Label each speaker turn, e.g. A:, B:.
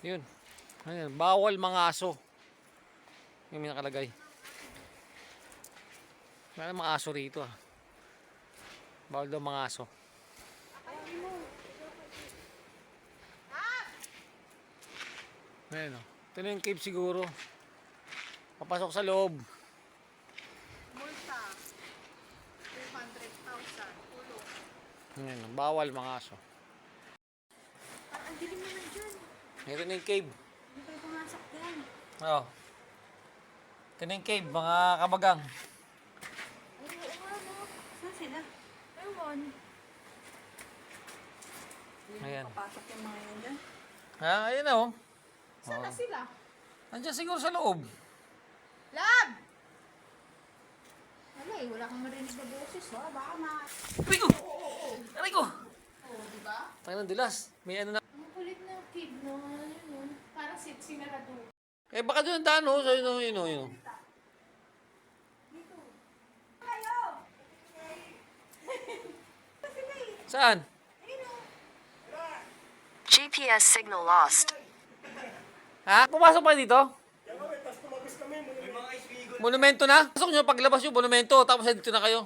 A: Yun. Ayan, bawal mga aso. Yung may nakalagay. Wala mga aso rito ah. Bawal daw mga aso. Ayan o. Ito na yung cave siguro. Papasok sa loob.
B: Multa. 200,000. Ulo.
A: Ayan o. Bawal mga aso.
B: Parang ang dilim naman dyan.
A: Ito na yung cave.
B: Hindi kayo pumasok dyan.
A: Oo. Ito na yung cave mga kabagang.
B: Ay, oo nga no. Saan sila? Ewan.
A: Ayan.
B: Papasok yung mga yun dyan.
A: Ah, ayan o.
B: Saan na sila?
A: Andiyan siguro sa loob.
B: Lab! Wala eh, wala kang marinig na boses ha. Baka
A: Aray ko! Aray ko!
B: Oo, di ba?
A: Tayo ng dilas. May ano na.
B: Ang kulit na kid no. Ano yun? Parang sinarado.
A: Eh baka doon ang daan o. So yun o, yun o, yun o.
B: Dito. Kayo!
A: Saan?
C: GPS signal lost.
A: Ha? Pumasok pa dito? Monumento na? Pasok nyo, paglabas nyo, monumento. Tapos dito na kayo.